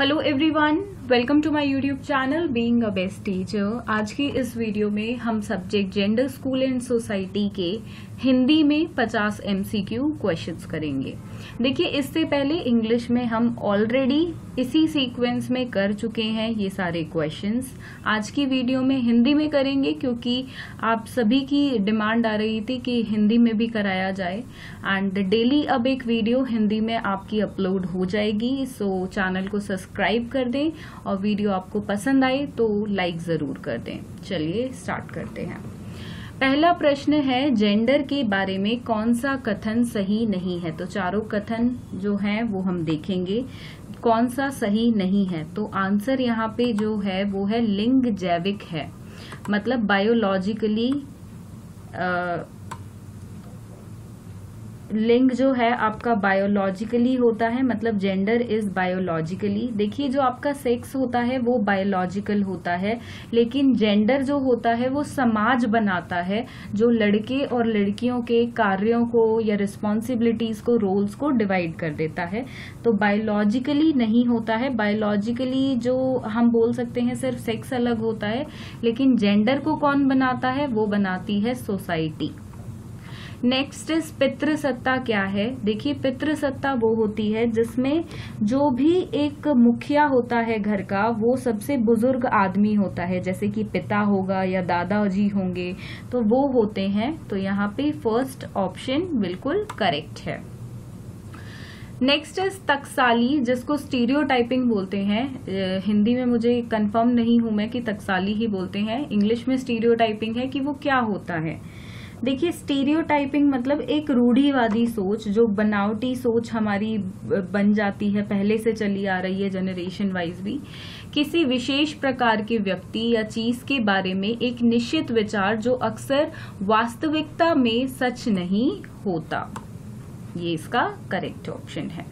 Hello everyone, welcome to my YouTube channel being a best teacher. आज की इस video में हम subject gender school and society के हिंदी में 50 MCQ क्वेश्चंस करेंगे। देखिए, इससे पहले इंग्लिश में हम ऑलरेडी इसी सीक्वेंस में कर चुके हैं ये सारे क्वेश्चंस। आज की वीडियो में हिंदी में करेंगे क्योंकि आप सभी की डिमांड आ रही थी कि हिंदी में भी कराया जाए एंड डेली अब एक वीडियो हिंदी में आपकी अपलोड हो जाएगी। सो चैनल को सब्सक्राइब कर दें और वीडियो आपको पसंद आए तो लाइक जरूर कर दें। चलिए स्टार्ट करते हैं। पहला प्रश्न है, जेंडर के बारे में कौन सा कथन सही नहीं है। तो चारों कथन जो हैं वो हम देखेंगे कौन सा सही नहीं है। तो आंसर यहाँ पे जो है वो है लिंग जैविक है, मतलब बायोलॉजिकली लिंग जो है आपका बायोलॉजिकली होता है, मतलब जेंडर इज बायोलॉजिकली। देखिए, जो आपका सेक्स होता है वो बायोलॉजिकल होता है, लेकिन जेंडर जो होता है वो समाज बनाता है, जो लड़के और लड़कियों के कार्यों को या रिस्पॉन्सिबिलिटीज को, रोल्स को डिवाइड कर देता है। तो बायोलॉजिकली नहीं होता है। बायोलॉजिकली जो हम बोल सकते हैं सिर्फ सेक्स अलग होता है, लेकिन जेंडर को कौन बनाता है, वो बनाती है सोसाइटी। नेक्स्ट इज पितृसत्ता क्या है। देखिए, पितृसत्ता वो होती है जिसमें जो भी एक मुखिया होता है घर का, वो सबसे बुजुर्ग आदमी होता है, जैसे कि पिता होगा या दादाजी होंगे, तो वो होते हैं। तो यहाँ पे फर्स्ट ऑप्शन बिल्कुल करेक्ट है। नेक्स्ट इज टकसाली, जिसको स्टीरियोटाइपिंग बोलते हैं। हिंदी में मुझे कंफर्म नहीं हूं मैं कि टकसाली ही बोलते हैं, इंग्लिश में स्टीरियोटाइपिंग है कि वो क्या होता है। देखिए, स्टीरियोटाइपिंग मतलब एक रूढ़िवादी सोच, जो बनावटी सोच हमारी बन जाती है, पहले से चली आ रही है जनरेशन वाइज भी। किसी विशेष प्रकार के व्यक्ति या चीज के बारे में एक निश्चित विचार जो अक्सर वास्तविकता में सच नहीं होता। ये इसका करेक्ट ऑप्शन है।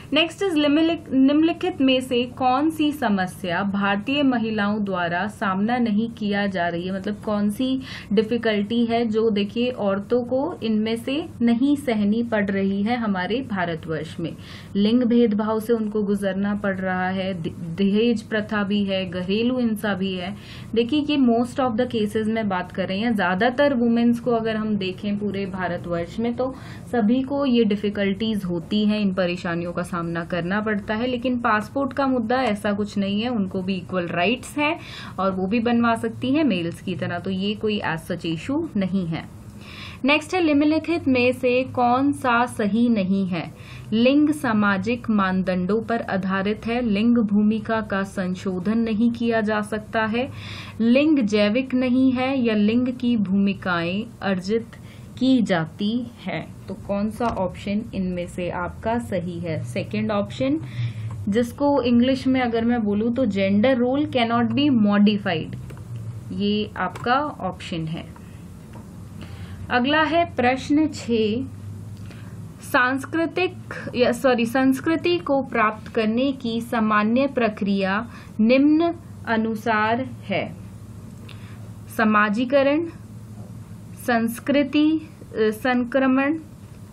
नेक्स्ट इज निम्नलिखित में से कौन सी समस्या भारतीय महिलाओं द्वारा सामना नहीं किया जा रही है, मतलब कौन सी डिफिकल्टी है जो देखिए औरतों को इनमें से नहीं सहनी पड़ रही है हमारे भारतवर्ष में। लिंग भेदभाव से उनको गुजरना पड़ रहा है, दहेज प्रथा भी है, घरेलू हिंसा भी है। देखिए, ये मोस्ट ऑफ द केसेस में बात कर रहे हैं, ज्यादातर वुमेन्स को अगर हम देखें पूरे भारतवर्ष में तो सभी को ये डिफिकल्टीज होती हैं, इन परेशानियों का सामना करना पड़ता है। लेकिन पासपोर्ट का मुद्दा ऐसा कुछ नहीं है, उनको भी इक्वल राइट्स हैं और वो भी बनवा सकती हैं मेल्स की तरह, तो ये कोई एज सच इशू नहीं है। नेक्स्ट है, निम्नलिखित में से कौन सा सही नहीं है। लिंग सामाजिक मानदंडों पर आधारित है, लिंग भूमिका का संशोधन नहीं किया जा सकता है, लिंग जैविक नहीं है, या लिंग की भूमिकाएं अर्जित की जाती है। तो कौन सा ऑप्शन इनमें से आपका सही है। सेकंड ऑप्शन, जिसको इंग्लिश में अगर मैं बोलूं तो gender role can not be modified, ये आपका ऑप्शन है। अगला है प्रश्न 6, संस्कृति को प्राप्त करने की सामान्य प्रक्रिया निम्न अनुसार है। समाजीकरण, संस्कृति संक्रमण,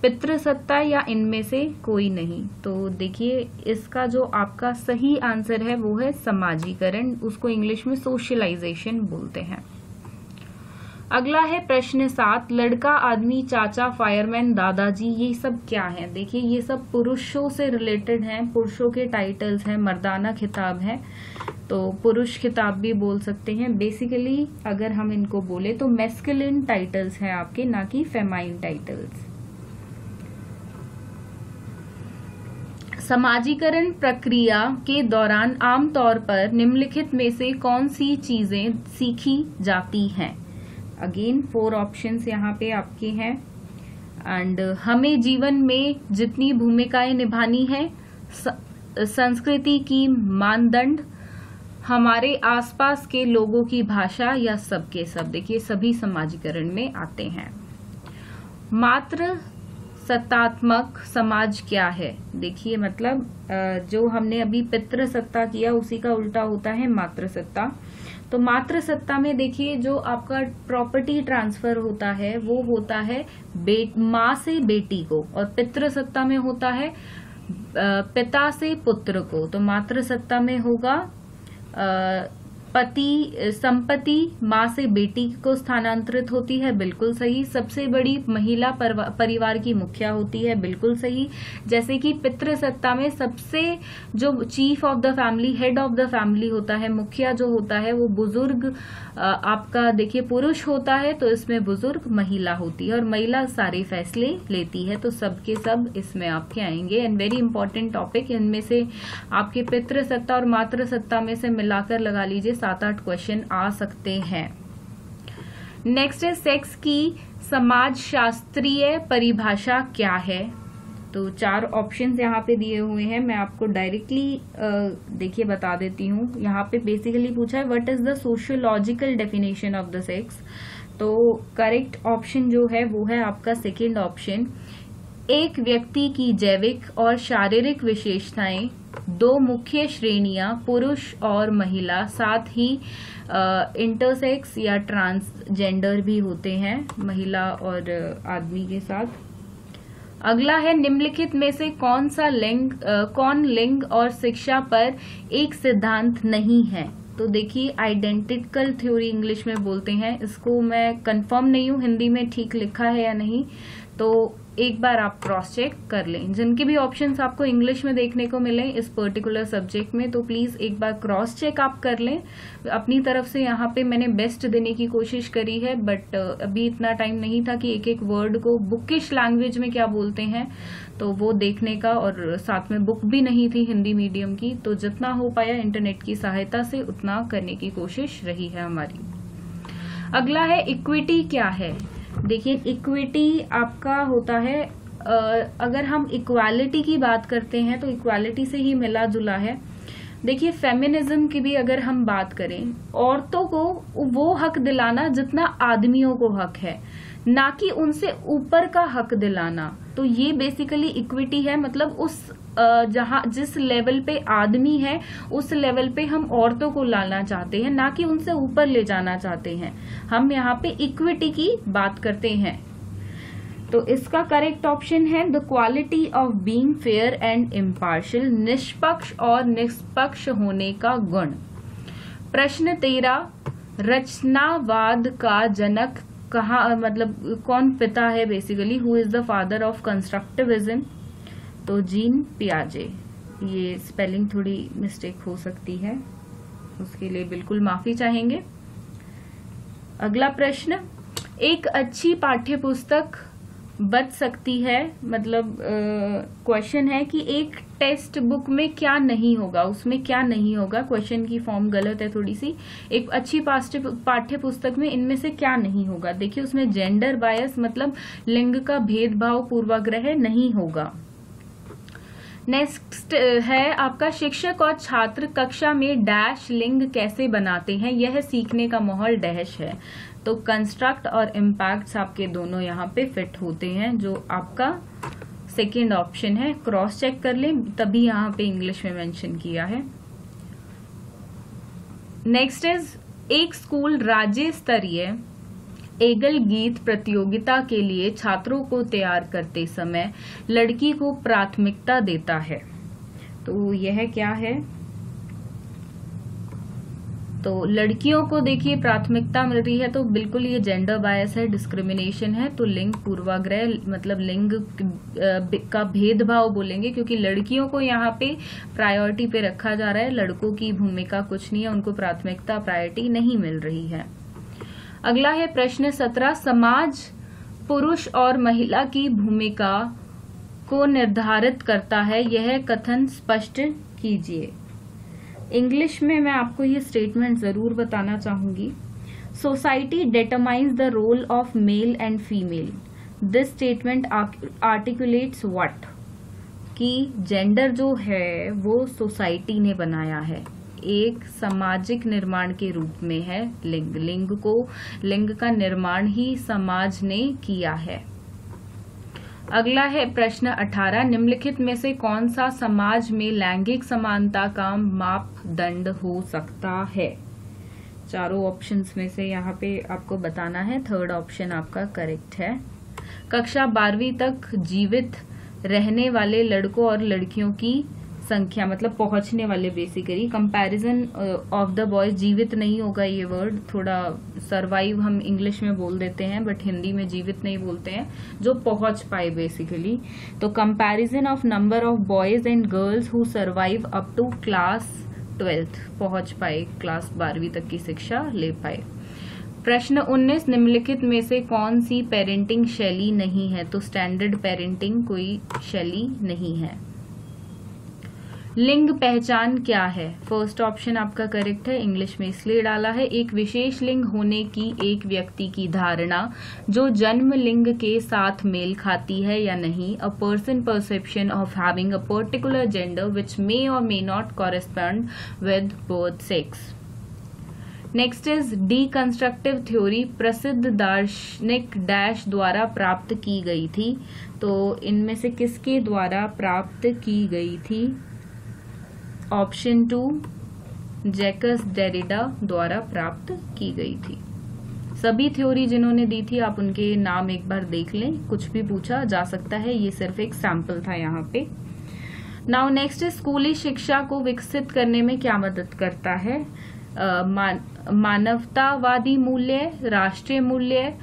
पितृसत्ता, या इनमें से कोई नहीं। तो देखिए, इसका जो आपका सही आंसर है वो है समाजीकरण, उसको इंग्लिश में सोशलाइजेशन बोलते हैं। अगला है प्रश्न 7, लड़का, आदमी, चाचा, फायरमैन, दादाजी, ये सब क्या है। देखिए, ये सब पुरुषों से रिलेटेड हैं, पुरुषों के टाइटल्स हैं, मर्दाना खिताब है, तो पुरुष खिताब भी बोल सकते हैं। बेसिकली अगर हम इनको बोले तो मैस्कुलिन टाइटल्स हैं आपके, ना कि फेमाइन टाइटल्स। समाजीकरण प्रक्रिया के दौरान आमतौर पर निम्नलिखित में से कौन सी चीजें सीखी जाती हैं। अगेन 4 ऑप्शंस यहाँ पे आपके हैं। एंड हमें जीवन में जितनी भूमिकाएं निभानी है, संस्कृति की मानदंड, हमारे आसपास के लोगों की भाषा, या सब के सब। देखिए, सभी समाजीकरण में आते हैं। मात्र सत्तात्मक समाज क्या है। देखिए, मतलब जो हमने अभी पितृसत्ता किया उसी का उल्टा होता है मातृसत्ता। तो मातृसत्ता में देखिए, जो आपका प्रॉपर्टी ट्रांसफर होता है वो होता है माँ से बेटी को, और पितृसत्ता में होता है पिता से पुत्र को, तो मातृसत्ता में होगा पति संपत्ति माँ से बेटी को स्थानांतरित होती है, बिल्कुल सही। सबसे बड़ी महिला परिवार की मुखिया होती है, बिल्कुल सही। जैसे कि पितृसत्ता में सबसे जो chief of the family, head of the family होता है, मुखिया जो होता है वो बुजुर्ग आपका देखिए पुरुष होता है, तो इसमें बुजुर्ग महिला होती है और महिला सारे फैसले लेती है, तो सबके सब इसमें आपके आएंगे। एंड वेरी इंपॉर्टेंट टॉपिक, इनमें से आपके पितृसत्ता और मातृसत्ता में से मिलाकर लगा लीजिए 7-8 क्वेश्चन आ सकते हैं। नेक्स्ट है सेक्स की समाज शास्त्रीय परिभाषा क्या है। तो 4 ऑप्शंस यहाँ पे दिए हुए हैं, मैं आपको डायरेक्टली देखिए बता देती हूँ। यहाँ पे बेसिकली पूछा है what is the sociological definition of the sex. तो करेक्ट ऑप्शन जो है वो है आपका सेकेंड ऑप्शन। एक व्यक्ति की जैविक और शारीरिक विशेषताएं, 2 मुख्य श्रेणियां पुरुष और महिला, साथ ही इंटरसेक्स या ट्रांसजेंडर भी होते हैं महिला और आदमी के साथ। अगला है निम्नलिखित में से कौन लिंग और शिक्षा पर एक सिद्धांत नहीं है। तो देखिए आइडेंटिकल थ्योरी इंग्लिश में बोलते हैं, इसको मैं कंफर्म नहीं हूँ हिंदी में ठीक लिखा है या नहीं, तो एक बार आप क्रॉस चेक कर लें। जिनके भी ऑप्शंस आपको इंग्लिश में देखने को मिले इस पर्टिकुलर सब्जेक्ट में, तो प्लीज एक बार क्रॉस चेक आप कर लें। अपनी तरफ से यहाँ पे मैंने बेस्ट देने की कोशिश करी है, बट अभी इतना टाइम नहीं था कि एक एक वर्ड को बुकिश लैंग्वेज में क्या बोलते हैं तो वो देखने का, और साथ में बुक भी नहीं थी हिंदी मीडियम की, तो जितना हो पाया इंटरनेट की सहायता से उतना करने की कोशिश रही है हमारी। अगला है इक्विटी क्या है। देखिए इक्विटी आपका होता है, अगर हम इक्वालिटी की बात करते हैं तो इक्वालिटी से ही मिला जुला है। देखिए फेमिनिज्म की भी अगर हम बात करें, औरतों को वो हक दिलाना जितना आदमियों को हक है, ना कि उनसे ऊपर का हक दिलाना। तो ये बेसिकली इक्विटी है, मतलब उस जिस लेवल पे आदमी है उस लेवल पे हम औरतों को लाना चाहते हैं, ना कि उनसे ऊपर ले जाना चाहते हैं। हम यहाँ पे इक्विटी की बात करते हैं। तो इसका करेक्ट ऑप्शन है the quality of being fair and impartial, निष्पक्ष और निष्पक्ष होने का गुण। प्रश्न 13, रचनावाद का जनक कहाँ, मतलब कौन पिता है basically, who is the father of constructivism. तो जीन पियाजे। ये स्पेलिंग थोड़ी मिस्टेक हो सकती है, उसके लिए बिल्कुल माफी चाहेंगे। अगला प्रश्न, एक अच्छी पाठ्यपुस्तक बच सकती है, मतलब क्वेश्चन है कि एक टेक्स्ट बुक में क्या नहीं होगा, उसमें क्या नहीं होगा। क्वेश्चन की फॉर्म गलत है थोड़ी सी। एक अच्छी पाठ्यपुस्तक में इनमें से क्या नहीं होगा। देखिए उसमें जेंडर बायस, मतलब लिंग का भेदभाव पूर्वाग्रह नहीं होगा। नेक्स्ट है आपका शिक्षक और छात्र कक्षा में डैश लिंग कैसे बनाते हैं, यह सीखने का माहौल डैश है। तो कंस्ट्रक्ट और इम्पैक्ट्स आपके दोनों यहाँ पे फिट होते हैं, जो आपका सेकेंड ऑप्शन है। क्रॉस चेक कर लें, तभी यहाँ पे इंग्लिश में मेंशन किया है। नेक्स्ट इज एक स्कूल राज्य स्तरीय एगल गीत प्रतियोगिता के लिए छात्रों को तैयार करते समय लड़की को प्राथमिकता देता है। तो यह क्या है, तो लड़कियों को देखिए प्राथमिकता मिल रही है, तो बिल्कुल ये जेंडर बायस है, डिस्क्रिमिनेशन है। तो लिंग पूर्वाग्रह, मतलब लिंग का भेदभाव बोलेंगे, क्योंकि लड़कियों को यहाँ पे प्रायोरिटी पे रखा जा रहा है, लड़कों की भूमिका कुछ नहीं है, उनको प्राथमिकता प्रायोरिटी नहीं मिल रही है। अगला है प्रश्न 17, समाज पुरुष और महिला की भूमिका को निर्धारित करता है, यह कथन स्पष्ट कीजिए। इंग्लिश में मैं आपको ये स्टेटमेंट जरूर बताना चाहूंगी। Society determines the role of male and female. This statement articulates what, कि जेंडर जो है वो सोसाइटी ने बनाया है, एक सामाजिक निर्माण के रूप में है। लिंग का निर्माण ही समाज ने किया है। अगला है प्रश्न 18, निम्नलिखित में से कौन सा समाज में लैंगिक समानता का मापदंड हो सकता है। चारों ऑप्शंस में से यहाँ पे आपको बताना है, थर्ड ऑप्शन आपका करेक्ट है। कक्षा 12वीं तक जीवित रहने वाले लड़कों और लड़कियों की संख्या, मतलब पहुंचने वाले basically. Comparison of the boys, जीवित नहीं होगा ये वर्ड, थोड़ा सरवाइव हम इंग्लिश में बोल देते हैं बट हिंदी में जीवित नहीं बोलते हैं, जो पहुंच पाए बेसिकली। तो comparison of number of boys and girls who survive up to class 12th, पहुंच पाए, क्लास 12वीं तक की शिक्षा ले पाए। प्रश्न 19, निम्नलिखित में से कौन सी पेरेंटिंग शैली नहीं है? तो स्टैंडर्ड पेरेंटिंग कोई शैली नहीं है। लिंग पहचान क्या है? फर्स्ट ऑप्शन आपका करेक्ट है, इंग्लिश में इसलिए डाला है, एक विशेष लिंग होने की एक व्यक्ति की धारणा जो जन्म लिंग के साथ मेल खाती है या नहीं। A person perception of having a particular gender which may or may not correspond with birth sex. Next is deconstructive theory प्रसिद्ध दार्शनिक डैश द्वारा प्राप्त की गई थी। तो इनमें से किसके द्वारा प्राप्त की गई थी? ऑप्शन 2, जैकस डेरिडा द्वारा प्राप्त की गई थी। सभी थ्योरी जिन्होंने दी थी आप उनके नाम एक बार देख लें, कुछ भी पूछा जा सकता है, ये सिर्फ एक सैंपल था यहाँ पे। नाउ नेक्स्ट इज स्कूली शिक्षा को विकसित करने में क्या मदद करता है? मानवतावादी मूल्य, राष्ट्रीय मूल्य,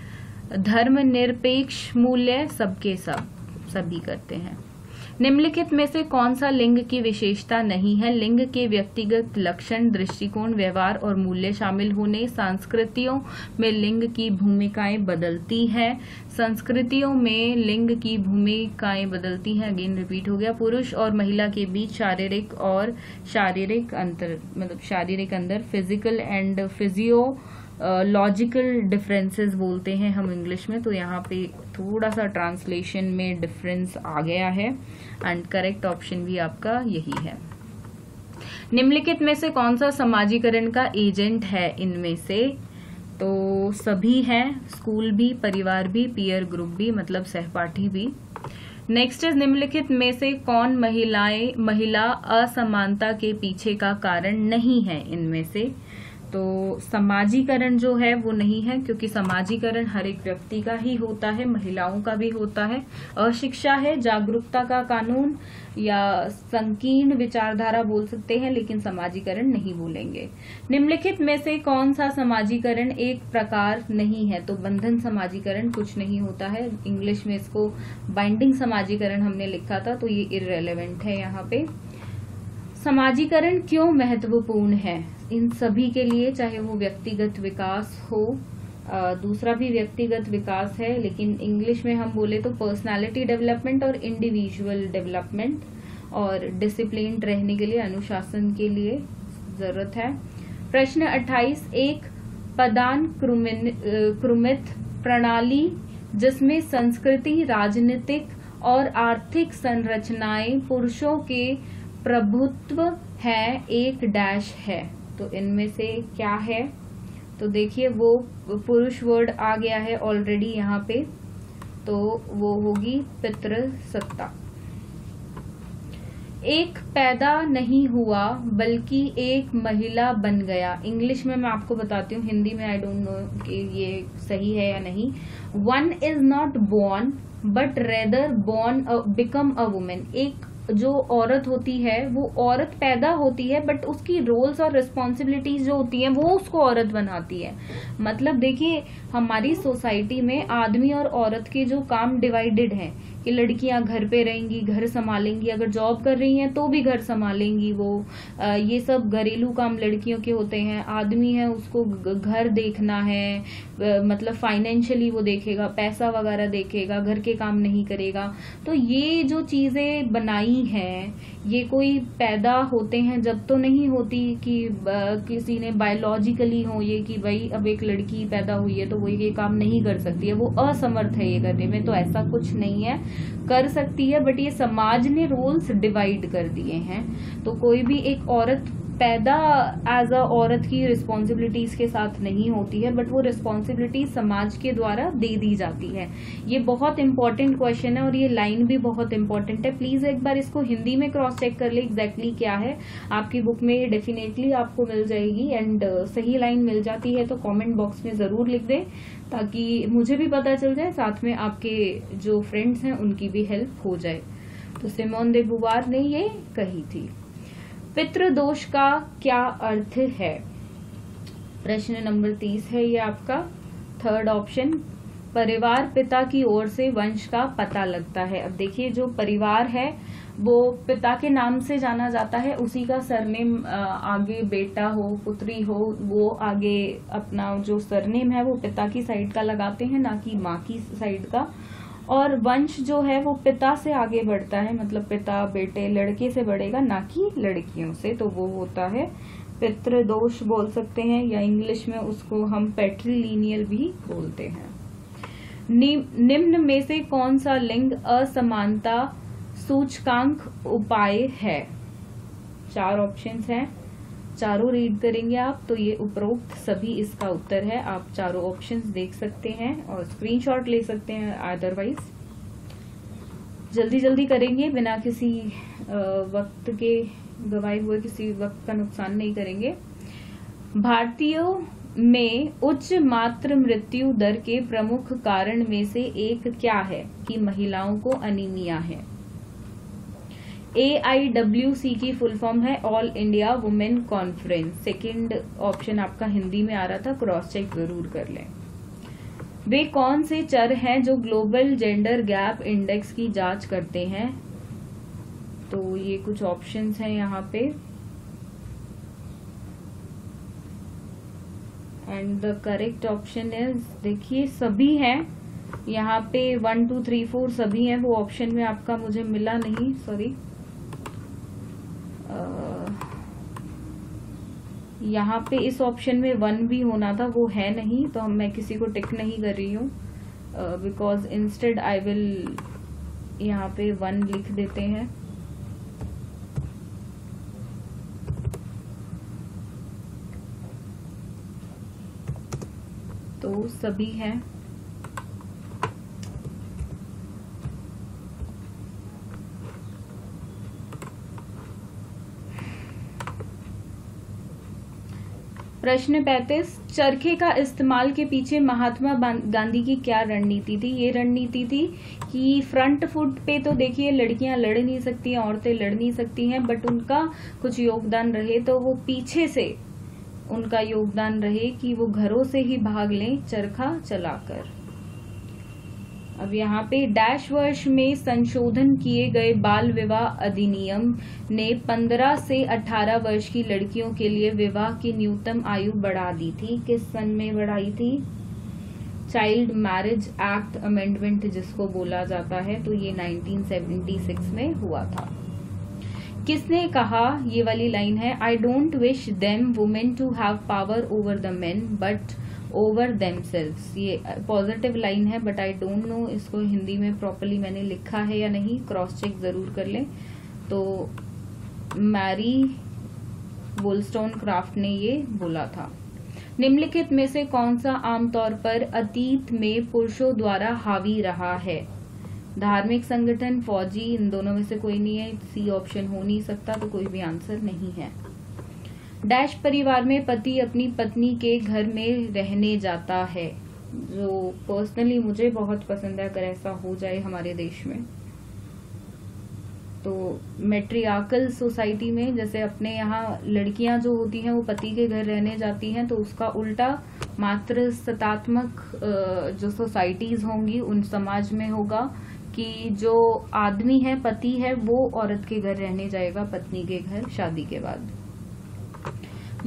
धर्मनिरपेक्ष मूल्य, सबके सभी करते हैं। निम्नलिखित में से कौन सा लिंग की विशेषता नहीं है? लिंग के व्यक्तिगत लक्षण, दृष्टिकोण, व्यवहार और मूल्य शामिल होने। संस्कृतियों में लिंग की भूमिकाएं बदलती हैं। संस्कृतियों में लिंग की भूमिकाएं बदलती हैं, अगेन रिपीट हो गया। पुरुष और महिला के बीच शारीरिक अंतर, मतलब शारीरिक अंतर, फिजिकल एंड फिजियोलॉजिकल डिफरेंसेस बोलते हैं हम इंग्लिश में। तो यहाँ पे थोड़ा सा ट्रांसलेशन में डिफरेंस आ गया है एंड करेक्ट ऑप्शन भी आपका यही है। निम्नलिखित में से कौन सा समाजीकरण का एजेंट है? इनमें से तो सभी हैं, स्कूल भी, परिवार भी, पीयर ग्रुप भी, मतलब सहपाठी भी। नेक्स्ट इज निम्नलिखित में से कौन महिला असमानता के पीछे का कारण नहीं है? इनमें से तो समाजीकरण जो है वो नहीं है, क्योंकि समाजीकरण हर एक व्यक्ति का ही होता है, महिलाओं का भी होता है। अशिक्षा है, जागरूकता का कानून या संकीर्ण विचारधारा बोल सकते हैं, लेकिन समाजीकरण नहीं बोलेंगे। निम्नलिखित में से कौन सा समाजीकरण एक प्रकार नहीं है? तो बंधन समाजीकरण कुछ नहीं होता है, इंग्लिश में इसको बाइंडिंग समाजीकरण हमने लिखा था, तो ये इररेलेवेंट है यहाँ पे। समाजीकरण क्यों महत्वपूर्ण है इन सभी के लिए? चाहे वो व्यक्तिगत विकास हो, दूसरा भी व्यक्तिगत विकास है, लेकिन इंग्लिश में हम बोले तो पर्सनालिटी डेवलपमेंट और इंडिविजुअल डेवलपमेंट, और डिसिप्लिन रहने के लिए, अनुशासन के लिए जरूरत है। प्रश्न 28, एक पदानुक्रमित प्रणाली जिसमें संस्कृति, राजनीतिक और आर्थिक संरचनाएं पुरुषों के प्रभुत्व है, एक डैश है। तो इनमें से क्या है? तो देखिए वो पुरुष वर्ड आ गया है ऑलरेडी यहाँ पे, तो वो होगी पितृसत्ता। एक पैदा नहीं हुआ बल्कि एक महिला बन गया। इंग्लिश में मैं आपको बताती हूँ, हिंदी में आई डोंट नो कि ये सही है या नहीं। One is not born but rather born become a woman. एक जो औरत होती है वो औरत पैदा होती है, बट उसकी रोल्स और रिस्पॉन्सिबिलिटीज जो होती हैं वो उसको औरत बनाती है। मतलब देखिए हमारी सोसाइटी में आदमी और औरत के जो काम डिवाइडेड हैं कि लड़कियां घर पे रहेंगी, घर संभालेंगी, अगर जॉब कर रही हैं तो भी घर संभालेंगी वो, ये सब घरेलू काम लड़कियों के होते हैं। आदमी है उसको घर देखना है, मतलब फाइनेंशियली वो देखेगा, पैसा वगैरह देखेगा, घर के काम नहीं करेगा। तो ये जो चीजें बनाई हैं ये कोई पैदा होते हैं जब तो नहीं होती कि किसी ने बायोलॉजिकली हो ये कि भाई अब एक लड़की पैदा हुई है तो वो ये काम नहीं कर सकती है, वो असमर्थ है ये करने में। तो ऐसा कुछ नहीं है, कर सकती है, बट ये समाज ने रोल्स डिवाइड कर दिए हैं। तो कोई भी एक औरत पैदा एज अ औरत की रिस्पॉन्सिबिलिटीज के साथ नहीं होती है, बट वो रिस्पॉन्सिबिलिटी समाज के द्वारा दे दी जाती है। ये बहुत इंपॉर्टेंट क्वेश्चन है और ये लाइन भी बहुत इंपॉर्टेंट है। प्लीज एक बार इसको हिंदी में क्रॉस चेक कर ले एग्जैक्टली क्या है, आपकी बुक में डेफिनेटली आपको मिल जाएगी। एंड सही लाइन मिल जाती है तो कॉमेंट बॉक्स में जरूर लिख दें ताकि मुझे भी पता चल जाए, साथ में आपके जो फ्रेंड्स हैं उनकी भी हेल्प हो जाए। तो सिमोन दे बुवार ने ये कही थी। पितृदोष का क्या अर्थ है? प्रश्न नंबर 30 है ये आपका, थर्ड ऑप्शन। परिवार पिता की ओर से वंश का पता लगता है। अब देखिए, जो परिवार है वो पिता के नाम से जाना जाता है, उसी का सरनेम आगे बेटा हो पुत्री हो वो आगे अपना जो सरनेम है वो पिता की साइड का लगाते हैं, ना कि माँ की साइड का। और वंश जो है वो पिता से आगे बढ़ता है, मतलब पिता बेटे लड़के से बढ़ेगा, ना कि लड़कियों से, तो वो होता है पितृदोष बोल सकते हैं, या इंग्लिश में उसको हम पैट्रिलिनियल भी बोलते हैं। निम्न में से कौन सा लिंग असमानता सूचकांक उपाय है? 4 ऑप्शंस हैं, चारों रीड करेंगे आप, तो ये उपरोक्त सभी इसका उत्तर है। आप चारों ऑप्शंस देख सकते हैं और स्क्रीनशॉट ले सकते हैं। अदरवाइज जल्दी जल्दी करेंगे, बिना किसी वक्त के गवाए हुए किसी वक्त का नुकसान नहीं करेंगे। भारतीयों में उच्च मातृ मृत्यु दर के प्रमुख कारण में से एक क्या है? कि महिलाओं को अनीमिया है। AIWC की फुल फॉर्म है all India women conference. Second option आपका हिंदी में आ रहा था, क्रॉस चेक जरूर कर लें। वे कौन से चर हैं जो ग्लोबल जेंडर गैप इंडेक्स की जांच करते हैं? तो ये कुछ ऑप्शंस हैं यहाँ पे, and the correct option is, देखिए सभी हैं यहाँ पे, 1 2 3 4 सभी हैं। वो ऑप्शन में आपका मुझे मिला नहीं, सॉरी। यहाँ पे इस ऑप्शन में 1 भी होना था, वो है नहीं, तो मैं किसी को टिक नहीं कर रही हूँ, बिकॉज इंस्टेड आई विल यहाँ पे 1 लिख देते हैं। तो सभी हैं। प्रश्न 35, चरखे का इस्तेमाल के पीछे महात्मा गांधी की क्या रणनीति थी? ये रणनीति थी कि फ्रंट फुट पे तो देखिए लड़कियां लड़ नहीं सकती हैं, औरतें लड़ नहीं सकती हैं, बट उनका कुछ योगदान रहे, तो वो पीछे से उनका योगदान रहे कि वो घरों से ही भाग लें चरखा चलाकर। अब यहाँ पे डैश वर्ष में संशोधन किए गए बाल विवाह अधिनियम ने 15 से 18 वर्ष की लड़कियों के लिए विवाह की न्यूनतम आयु बढ़ा दी थी। किस सन में बढ़ाई थी? चाइल्ड मैरिज एक्ट अमेंडमेंट जिसको बोला जाता है, तो ये 1976 में हुआ था। किसने कहा, ये वाली लाइन है, I don't wish them women to have power over the men but over themselves. ये पॉजिटिव लाइन है, बट आई डोंट नो इसको हिंदी में प्रॉपरली मैंने लिखा है या नहीं, क्रॉस चेक जरूर कर लें। तो मैरी वोल्स्टोनक्राफ्ट ने ये बोला था। निम्नलिखित में से कौन सा आमतौर पर अतीत में पुरुषों द्वारा हावी रहा है? धार्मिक संगठन, फौजी, इन दोनों में से कोई नहीं है, सी ऑप्शन हो नहीं सकता, तो कोई भी आंसर नहीं है। डैश परिवार में पति अपनी पत्नी के घर में रहने जाता है, जो पर्सनली मुझे बहुत पसंद है अगर ऐसा हो जाए हमारे देश में। तो मैट्रियार्कल सोसाइटी में जैसे अपने यहाँ लड़कियां जो होती हैं वो पति के घर रहने जाती हैं, तो उसका उल्टा मातृसत्तात्मक जो सोसाइटीज होंगी उन समाज में होगा कि जो आदमी है, पति है, वो औरत के घर रहने जाएगा, पत्नी के घर शादी के बाद।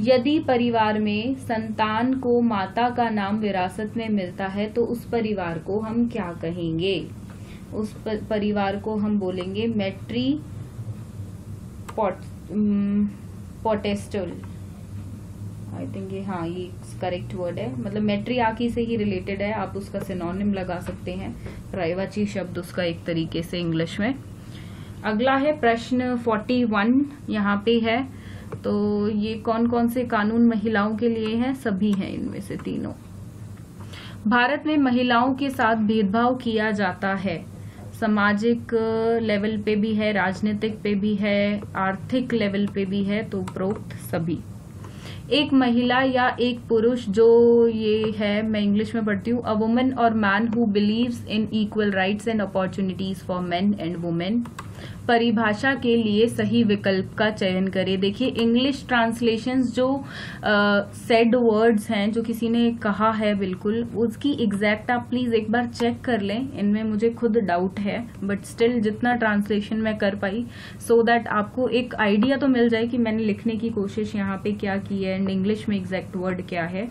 यदि परिवार में संतान को माता का नाम विरासत में मिलता है तो उस परिवार को हम क्या कहेंगे? उस परिवार को हम बोलेंगे मैट्री पोटेस्टल। आई थिंक ये, हाँ, ये करेक्ट वर्ड है, मतलब मैट्रियार्की से ही रिलेटेड है, आप उसका सिनोनिम लगा सकते हैं, प्राइवाची शब्द उसका एक तरीके से इंग्लिश में। अगला है प्रश्न 41, यहाँ पे है, तो ये कौन कौन से कानून महिलाओं के लिए हैं? सभी हैं इनमें से तीनों। भारत में महिलाओं के साथ भेदभाव किया जाता है, सामाजिक लेवल पे भी है, राजनीतिक पे भी है, आर्थिक लेवल पे भी है, तो उपरोक्त सभी। एक महिला या एक पुरुष, जो ये है मैं इंग्लिश में पढ़ती हूँ, अ वुमन और man who believes in equal rights and opportunities for main and women. परिभाषा के लिए सही विकल्प का चयन करें। देखिए इंग्लिश ट्रांसलेशंस जो सेड वर्ड्स हैं, जो किसी ने कहा है, बिल्कुल उसकी एग्जैक्ट आप प्लीज एक बार चेक कर लें। इनमें मुझे खुद डाउट है, बट स्टिल जितना ट्रांसलेशन मैं कर पाई, सो दैट आपको एक आइडिया तो मिल जाए कि मैंने लिखने की कोशिश यहाँ पे क्या की है एंड इंग्लिश में एग्जैक्ट वर्ड क्या है।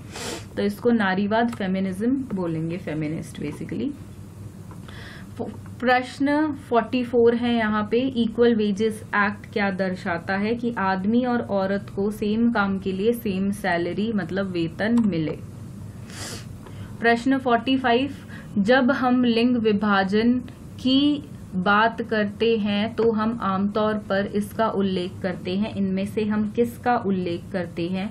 तो इसको नारीवाद, फेमिनिज्म बोलेंगे, फेमिनिस्ट बेसिकली। प्रश्न 44 है यहाँ पे, इक्वल वेजेस एक्ट क्या दर्शाता है कि आदमी और औरत को सेम काम के लिए सेम सैलरी मतलब वेतन मिले। प्रश्न 45, जब हम लिंग विभाजन की बात करते हैं तो हम आमतौर पर इसका उल्लेख करते हैं, इनमें से हम किसका उल्लेख करते हैं?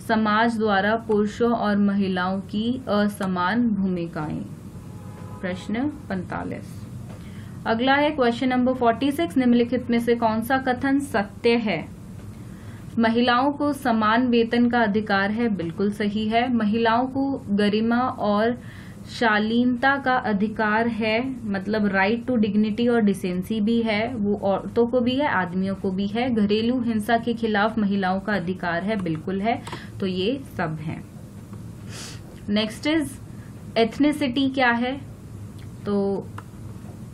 समाज द्वारा पुरुषों और महिलाओं की असमान भूमिकाएं। प्रश्न 45। अगला है क्वेश्चन नंबर 46, निम्नलिखित में से कौन सा कथन सत्य है? महिलाओं को समान वेतन का अधिकार है, बिल्कुल सही है। महिलाओं को गरिमा और शालीनता का अधिकार है, मतलब राइट टू डिग्निटी और डिसेंसी भी है, वो औरतों को भी है, आदमियों को भी है। घरेलू हिंसा के खिलाफ महिलाओं का अधिकार है, बिल्कुल है। तो ये सब है। नेक्स्ट इज एथनिसिटी क्या है? तो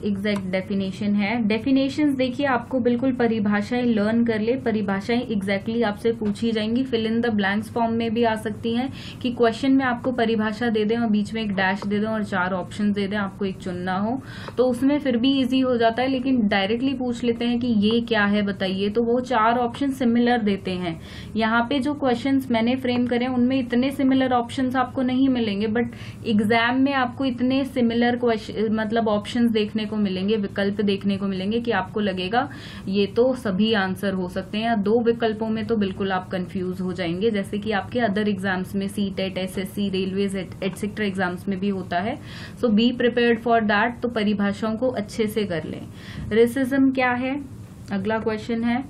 एग्जैक्ट डेफिनेशन है। डेफिनेशंस देखिए, आपको बिल्कुल परिभाषाएं लर्न कर ले। परिभाषाएं एग्जैक्टली आपसे पूछी जाएंगी, fill in the blanks form में भी आ सकती हैं कि क्वेश्चन में आपको परिभाषा दे दें और बीच में एक डैश दे दें और 4 ऑप्शन दे दें, आपको एक चुनना हो, तो उसमें फिर भी इजी हो जाता है। लेकिन डायरेक्टली पूछ लेते हैं कि ये क्या है बताइए, तो वो 4 ऑप्शन सिमिलर देते हैं। यहाँ पे जो क्वेश्चन मैंने फ्रेम करे उनमें इतने सिमिलर ऑप्शन आपको नहीं मिलेंगे, बट एग्जाम में आपको इतने सिमिलर क्वेश्चन मतलब ऑप्शन देखने को मिलेंगे, विकल्प देखने को मिलेंगे कि आपको लगेगा ये तो सभी आंसर हो सकते हैं, या 2 विकल्पों में तो बिल्कुल आप कंफ्यूज हो जाएंगे, जैसे कि आपके अदर एग्जाम्स में CTET, SSC, railways etcetera exams में भी होता है। सो बी प्रिपेयर्ड फॉर दैट। तो परिभाषाओं को अच्छे से कर लें। रेसिज्म क्या है? अगला क्वेश्चन है।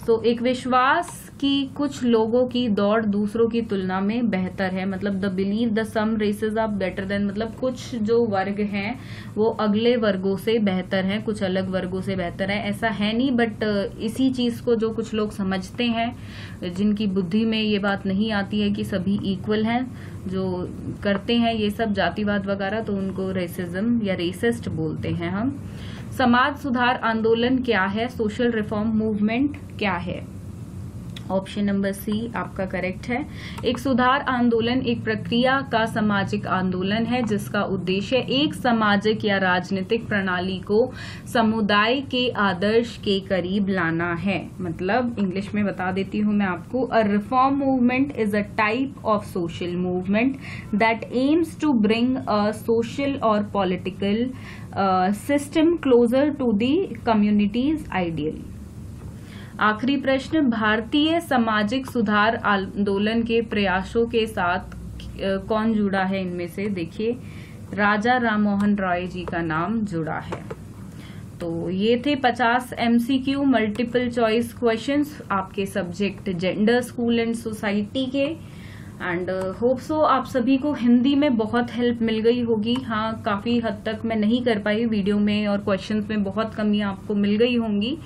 सो एक विश्वास कि कुछ लोगों की दौड़ दूसरों की तुलना में बेहतर है, मतलब the believe the some races are better than, मतलब कुछ जो वर्ग हैं वो अगले वर्गों से बेहतर हैं, कुछ अलग वर्गों से बेहतर है। ऐसा है नहीं, बट इसी चीज को जो कुछ लोग समझते हैं, जिनकी बुद्धि में ये बात नहीं आती है कि सभी इक्वल हैं, जो करते हैं ये सब जातिवाद वगैरह, तो उनको रेसिज्म या रेसिस्ट बोलते हैं हम। समाज सुधार आंदोलन क्या है? सोशल रिफॉर्म मूवमेंट क्या है? ऑप्शन नंबर सी आपका करेक्ट है। एक सुधार आंदोलन एक प्रक्रिया का सामाजिक आंदोलन है जिसका उद्देश्य एक सामाजिक या राजनीतिक प्रणाली को समुदाय के आदर्श के करीब लाना है। मतलब इंग्लिश में बता देती हूं मैं आपको, a reform movement is a type of social movement that aims to bring a social or political system closer to the communities ideal. आखिरी प्रश्न, भारतीय सामाजिक सुधार आंदोलन के प्रयासों के साथ कौन जुड़ा है? इनमें से देखिए, राजा राममोहन रॉय जी का नाम जुड़ा है। तो ये थे 50 MCQ मल्टीपल चॉइस क्वेश्चंस आपके subject gender, school and society के। एंड होप सो आप सभी को हिंदी में बहुत हेल्प मिल गई होगी। हाँ, काफी हद तक मैं नहीं कर पाई वीडियो में और क्वेश्चंस में बहुत कमियां आपको मिल गई होंगी,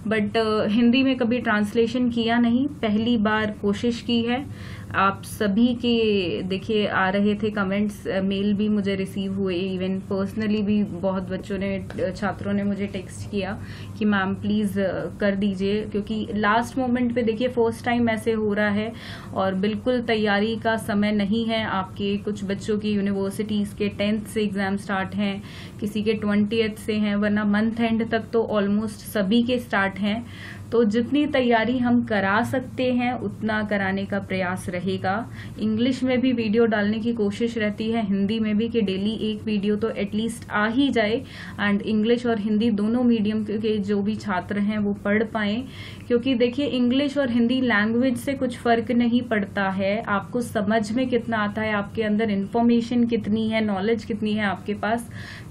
बट हिंदी में कभी ट्रांसलेशन किया नहीं, पहली बार कोशिश की है। आप सभी के देखिए आ रहे थे कमेंट्स, मेल भी मुझे रिसीव हुए, इवन पर्सनली भी बहुत बच्चों ने, छात्रों ने मुझे टेक्स्ट किया कि मैम प्लीज कर दीजिए, क्योंकि लास्ट मोमेंट पे देखिए फर्स्ट टाइम ऐसे हो रहा है और बिल्कुल तैयारी का समय नहीं है। आपके कुछ बच्चों की यूनिवर्सिटीज के 10th से एग्जाम स्टार्ट हैं, किसी के 20th से हैं, वरना मंथ एंड तक तो ऑलमोस्ट सभी के स्टार्ट हैं। तो जितनी तैयारी हम करा सकते हैं उतना कराने का प्रयास रहेगा। इंग्लिश में भी वीडियो डालने की कोशिश रहती है, हिंदी में भी, कि डेली एक वीडियो तो एटलीस्ट आ ही जाए, एंड इंग्लिश और हिंदी दोनों मीडियम के जो भी छात्र हैं वो पढ़ पाएं। क्योंकि देखिए इंग्लिश और हिंदी लैंग्वेज से कुछ फर्क नहीं पड़ता है, आपको समझ में कितना आता है, आपके अंदर इंफॉर्मेशन कितनी है, नॉलेज कितनी है आपके पास,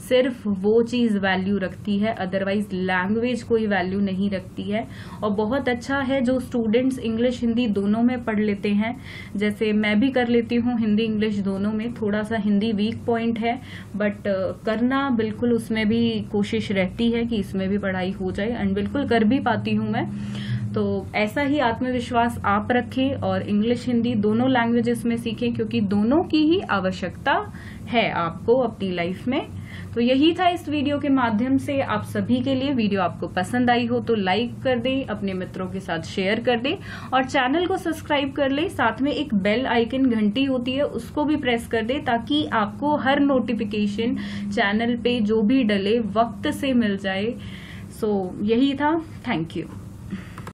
सिर्फ वो चीज वैल्यू रखती है, अदरवाइज लैंग्वेज कोई वैल्यू नहीं रखती है। और बहुत अच्छा है जो स्टूडेंट्स इंग्लिश हिंदी दोनों में पढ़ लेते हैं, जैसे मैं भी कर लेती हूँ हिंदी इंग्लिश दोनों में। थोड़ा सा हिंदी वीक पॉइंट है, बट करना बिल्कुल उसमें भी कोशिश रहती है कि इसमें भी पढ़ाई हो जाए, एंड बिल्कुल कर भी पाती हूँ मैं। तो ऐसा ही आत्मविश्वास आप रखें और इंग्लिश हिंदी दोनों लैंग्वेजेस में सीखें, क्योंकि दोनों की ही आवश्यकता है आपको अपनी लाइफ में। तो यही था इस वीडियो के माध्यम से आप सभी के लिए। वीडियो आपको पसंद आई हो तो लाइक कर दें, अपने मित्रों के साथ शेयर कर दें और चैनल को सब्सक्राइब कर लें। साथ में एक बेल आइकन घंटी होती है उसको भी प्रेस कर दें, ताकि आपको हर नोटिफिकेशन चैनल पे जो भी डले वक्त से मिल जाए। सो यही था। Thank you.